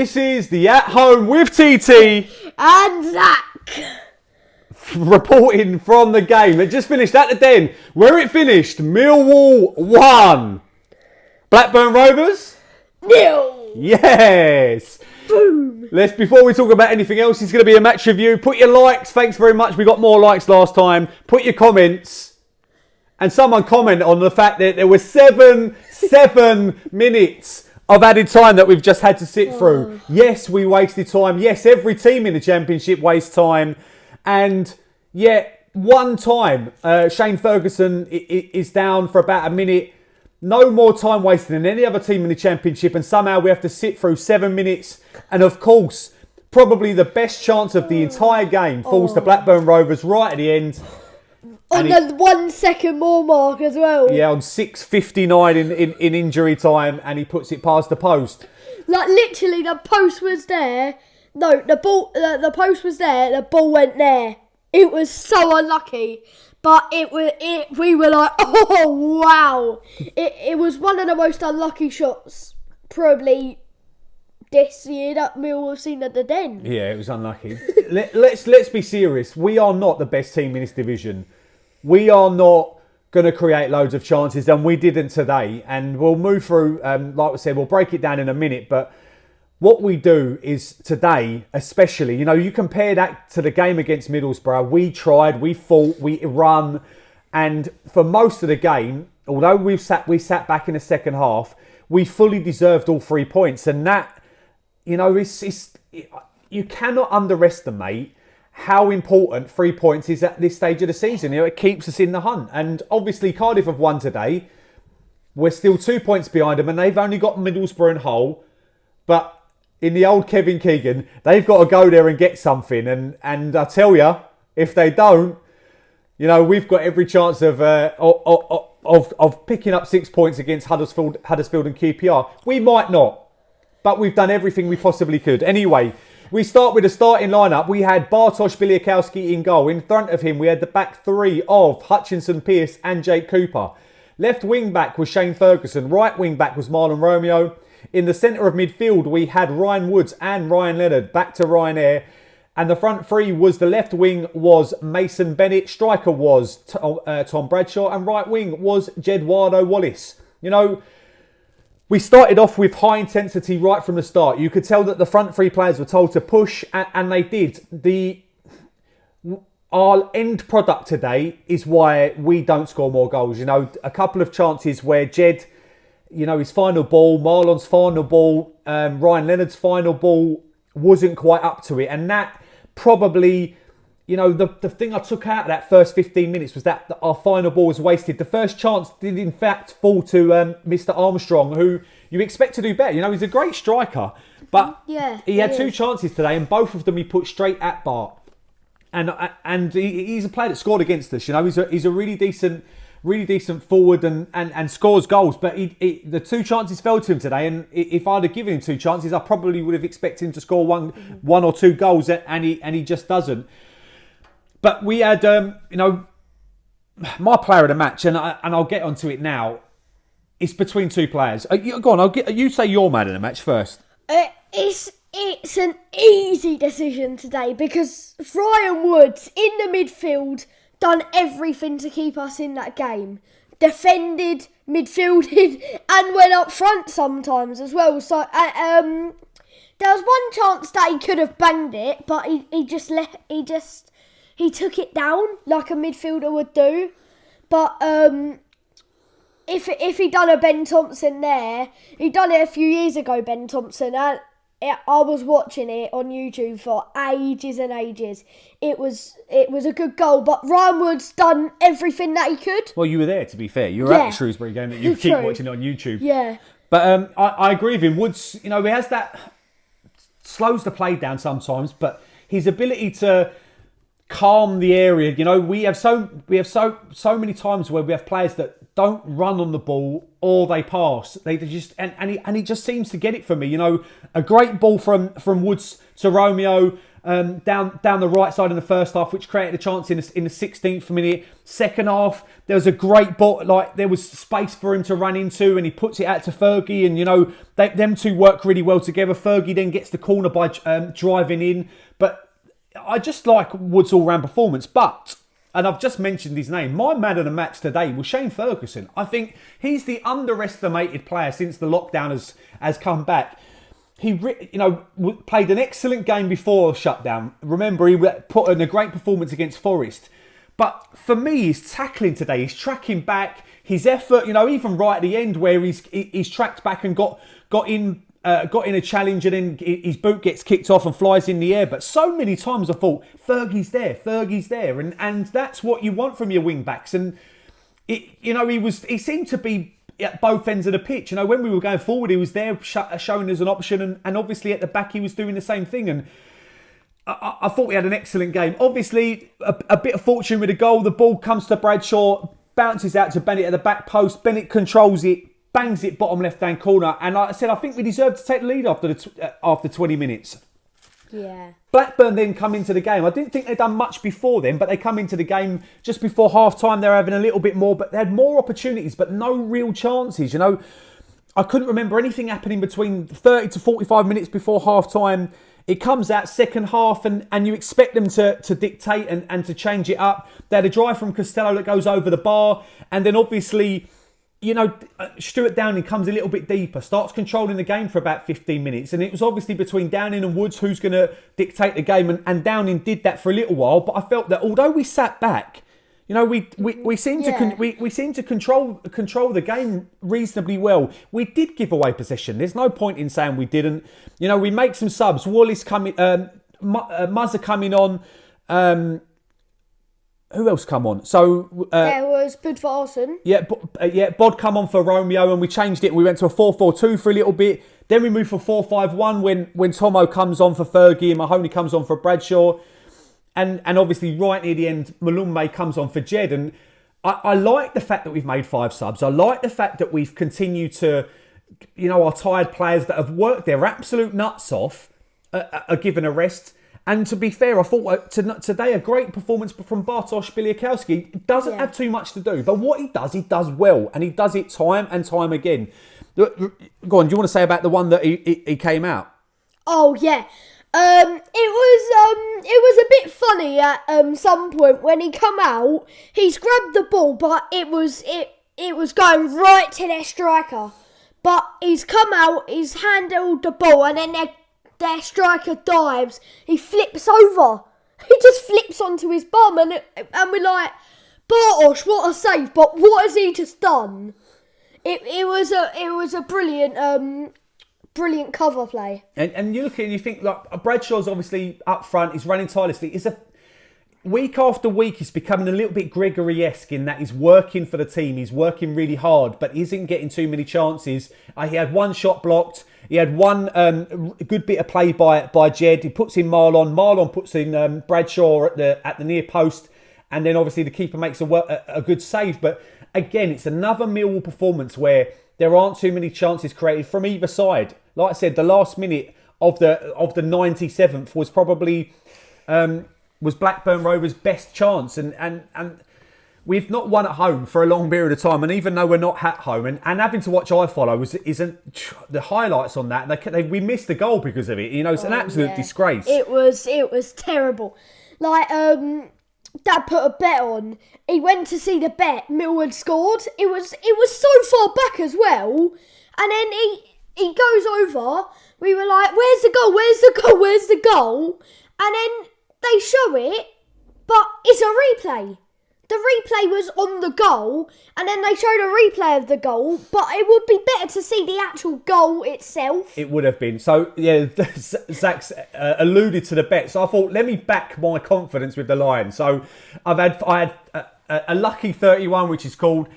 This is the At Home with TT and Zach reporting from the game that just finished at the Den. Where it finished, Millwall 1, Blackburn Rovers 0. Yes. Boom. Before we talk about anything else, it's going to be a match review. Put your likes. Thanks very much. We got more likes last time. Put your comments. And someone commented on the fact that there were seven minutes of added time that we've just had to sit through. Yes, we wasted time. Yes, every team in the Championship wastes time. And yet, one time, Shane Ferguson is down for about a minute. No more time wasted than any other team in the Championship. And somehow we have to sit through 7 minutes. And of course, probably the best chance of the entire game falls to Blackburn Rovers right at the end. On the 1 second more mark as well. Yeah, on 6:59 in injury time, and he puts it past the post. Like literally, the post was there. No, the post was there. The ball went there. It was so unlucky, but we were like, oh wow! It was one of the most unlucky shots probably this year that Millwall have seen at the Den. Yeah, it was unlucky. Let's be serious. We are not the best team in this division. We are not going to create loads of chances, and we didn't today. And we'll move through, like we said, we'll break it down in a minute. But what we do is today, especially, you compare that to the game against Middlesbrough. We tried, we fought, we run. And for most of the game, although we sat back in the second half, we fully deserved all 3 points. And that, you cannot underestimate how important 3 points is at this stage of the season. It keeps us in the hunt. And obviously Cardiff have won today. We're still 2 points behind them, and they've only got Middlesbrough and Hull. But in the old Kevin Keegan, they've got to go there and get something. And I tell you, if they don't, we've got every chance of picking up 6 points against Huddersfield and QPR. We might not, but we've done everything we possibly could. Anyway, we start with the starting lineup. We had Bartosz Biliakowski in goal. In front of him, we had the back three of Hutchinson, Pearce and Jake Cooper. Left wing back was Shane Ferguson. Right wing back was Marlon Romeo. In the centre of midfield, we had Ryan Woods and Ryan Leonard. Back to Ryanair. And the front three was the left wing was Mason Bennett. Striker was Tom Bradshaw. And right wing was Jedwardo Wallace. We started off with high intensity right from the start. You could tell that the front three players were told to push, and they did. Our end product today is why we don't score more goals. A couple of chances where Jed, his final ball, Marlon's final ball, Ryan Leonard's final ball wasn't quite up to it. And that probably, the thing I took out of that first 15 minutes was that our final ball was wasted. The first chance did in fact fall to Mr. Armstrong, who you expect to do better. He's a great striker, but he had two chances today, and both of them he put straight at Bart. And he's a player that scored against us. He's a really decent forward and scores goals. But the two chances fell to him today, and if I'd have given him two chances, I probably would have expected him to score one or two goals, and he just doesn't. But we had, my player of the match, and I'll get onto it now. It's between two players. Go on, you say your man of the match first. It's an easy decision today because Ryan Woods in the midfield done everything to keep us in that game. Defended, midfielded, and went up front sometimes as well. So there was one chance that he could have banged it, but he took it down like a midfielder would do. But if he done a Ben Thompson there, he done it a few years ago, Ben Thompson, and I was watching it on YouTube for ages and ages. It was a good goal, but Ryan Woods done everything that he could. Well, you were there, to be fair. You were at the Shrewsbury game that you keep watching it on YouTube. Yeah. But I agree with him. Woods, he has that, slows the play down sometimes, but his ability to calm the area. You know, we have so many times where we have players that don't run on the ball or they pass. They just and he just seems to get it for me. You know, a great ball from Woods to Romeo. Down the right side in the first half, which created a chance in the 16th minute. Second half, there was a great ball, like there was space for him to run into, and he puts it out to Fergie, and you know them two work really well together. Fergie then gets the corner by driving in, but I just like Woods' all-round performance. But, and I've just mentioned his name, my man of the match today was Shane Ferguson. I think he's the underestimated player since the lockdown has come back. He, played an excellent game before shutdown. Remember, he put in a great performance against Forest. But for me, his tackling today, his tracking back, his effort, even right at the end where he's tracked back and got in a challenge, and then his boot gets kicked off and flies in the air. But so many times I thought, Fergie's there. And that's what you want from your wing backs. And, he seemed to be at both ends of the pitch. When we were going forward, he was there showing as an option, and obviously at the back he was doing the same thing. And I thought we had an excellent game. Obviously, a bit of fortune with the goal. The ball comes to Bradshaw, bounces out to Bennett at the back post. Bennett controls it, bangs it bottom left-hand corner. And like I said, I think we deserved to take the lead after 20 minutes. Yeah. Blackburn then come into the game. I didn't think they'd done much before then, but they come into the game just before half-time. They're having a little bit more, but they had more opportunities, but no real chances. I couldn't remember anything happening between 30 to 45 minutes before half-time. It comes out second half, and you expect them to dictate and to change it up. They had a drive from Costello that goes over the bar, and then obviously, Stuart Downing comes a little bit deeper, starts controlling the game for about 15 minutes. And it was obviously between Downing and Woods who's going to dictate the game. And Downing did that for a little while. But I felt that although we sat back, we seemed to control the game reasonably well. We did give away possession. There's no point in saying we didn't. We make some subs. Wallace coming, Muzzer coming on. Who else come on? So there was Budvarsson. Bod come on for Romeo, and we changed it. And we went to a 4-4-2 for a little bit. Then we moved for 4-5-1 when Tomo comes on for Fergie and Mahoney comes on for Bradshaw, and obviously right near the end, Malumbe comes on for Jed. And I like the fact that we've made 5 subs. I like the fact that we've continued to, our tired players that have worked their absolute nuts off are given a rest. And to be fair, I thought today a great performance from Bartosz Bieliakowski. Doesn't have too much to do, but what he does well, and he does it time and time again. Go on, do you want to say about the one that he came out? Oh yeah, it was a bit funny at some point when he come out. He's grabbed the ball, but it was going right to their striker. But he's come out, he's handled the ball, and then their striker dives. He flips over. He just flips onto his bum, and we're like, Bartosz, what a save! But what has he just done? It was a brilliant cover play. And you look at it and you think, like, Bradshaw's obviously up front. He's running tirelessly. Week after week, he's becoming a little bit Gregory-esque in that he's working for the team. He's working really hard, but isn't getting too many chances. He had one shot blocked. He had one good bit of play by Jed. He puts in Marlon. Marlon puts in Bradshaw at the near post, and then obviously the keeper makes a good save. But again, it's another Millwall performance where there aren't too many chances created from either side. Like I said, the last minute of the 97th was probably was Blackburn Rovers' best chance, and we've not won at home for a long period of time. And even though we're not at home, and having to watch iFollow isn't the highlights on that. We missed the goal because of it. It's an absolute disgrace. It was terrible. Like Dad put a bet on. He went to see the bet. Millwall had scored. It was so far back as well. And then he goes over. We were like, "Where's the goal? Where's the goal? Where's the goal?" And then they show it, but it's a replay. The replay was on the goal, and then they showed a replay of the goal, but it would be better to see the actual goal itself. It would have been. So, yeah, Zach's alluded to the bet. So I thought, let me back my confidence with the Lions. So I had a lucky 31, which is called.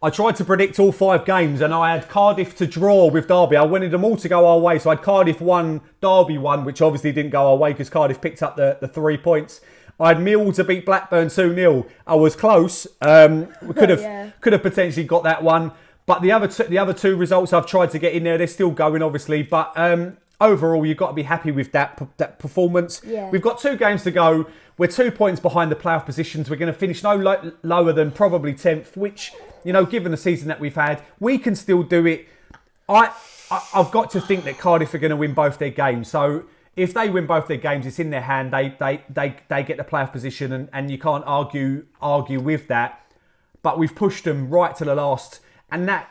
I tried to predict all 5 games, and I had Cardiff to draw with Derby. I wanted them all to go our way. So I had Cardiff 1, Derby 1, which obviously didn't go our way because Cardiff picked up the 3 points. I had Millwall to beat Blackburn 2-0. I was close. We could have potentially got that one. But the other two results I've tried to get in there, they're still going, obviously. But overall, you've got to be happy with that performance. Yeah. We've got 2 games to go. We're 2 points behind the playoff positions. We're going to finish no lower than probably 10th, which, you know, given the season that we've had, we can still do it. I've got to think that Cardiff are going to win both their games. So if they win both their games, it's in their hand. They get the playoff position, and you can't argue with that. But we've pushed them right to the last, and that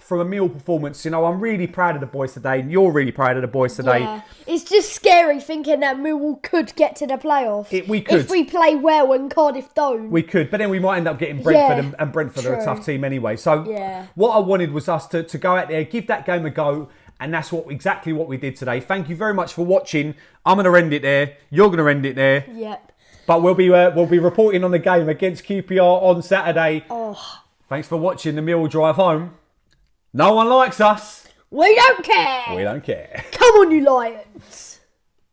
from a Millwall performance, you know, I'm really proud of the boys today, and you're really proud of the boys today. Yeah. It's just scary thinking that Millwall could get to the playoffs. We could. If we play well and Cardiff don't. We could, but then we might end up getting Brentford, and Brentford are a tough team anyway. So what I wanted was us to go out there, give that game a go, and that's exactly what we did today. Thank you very much for watching. I'm going to end it there. You're going to end it there. Yep. But we'll be reporting on the game against QPR on Saturday. Oh. Thanks for watching the Millwall Drive Home. No one likes us. We don't care. We don't care. Come on, you Lions.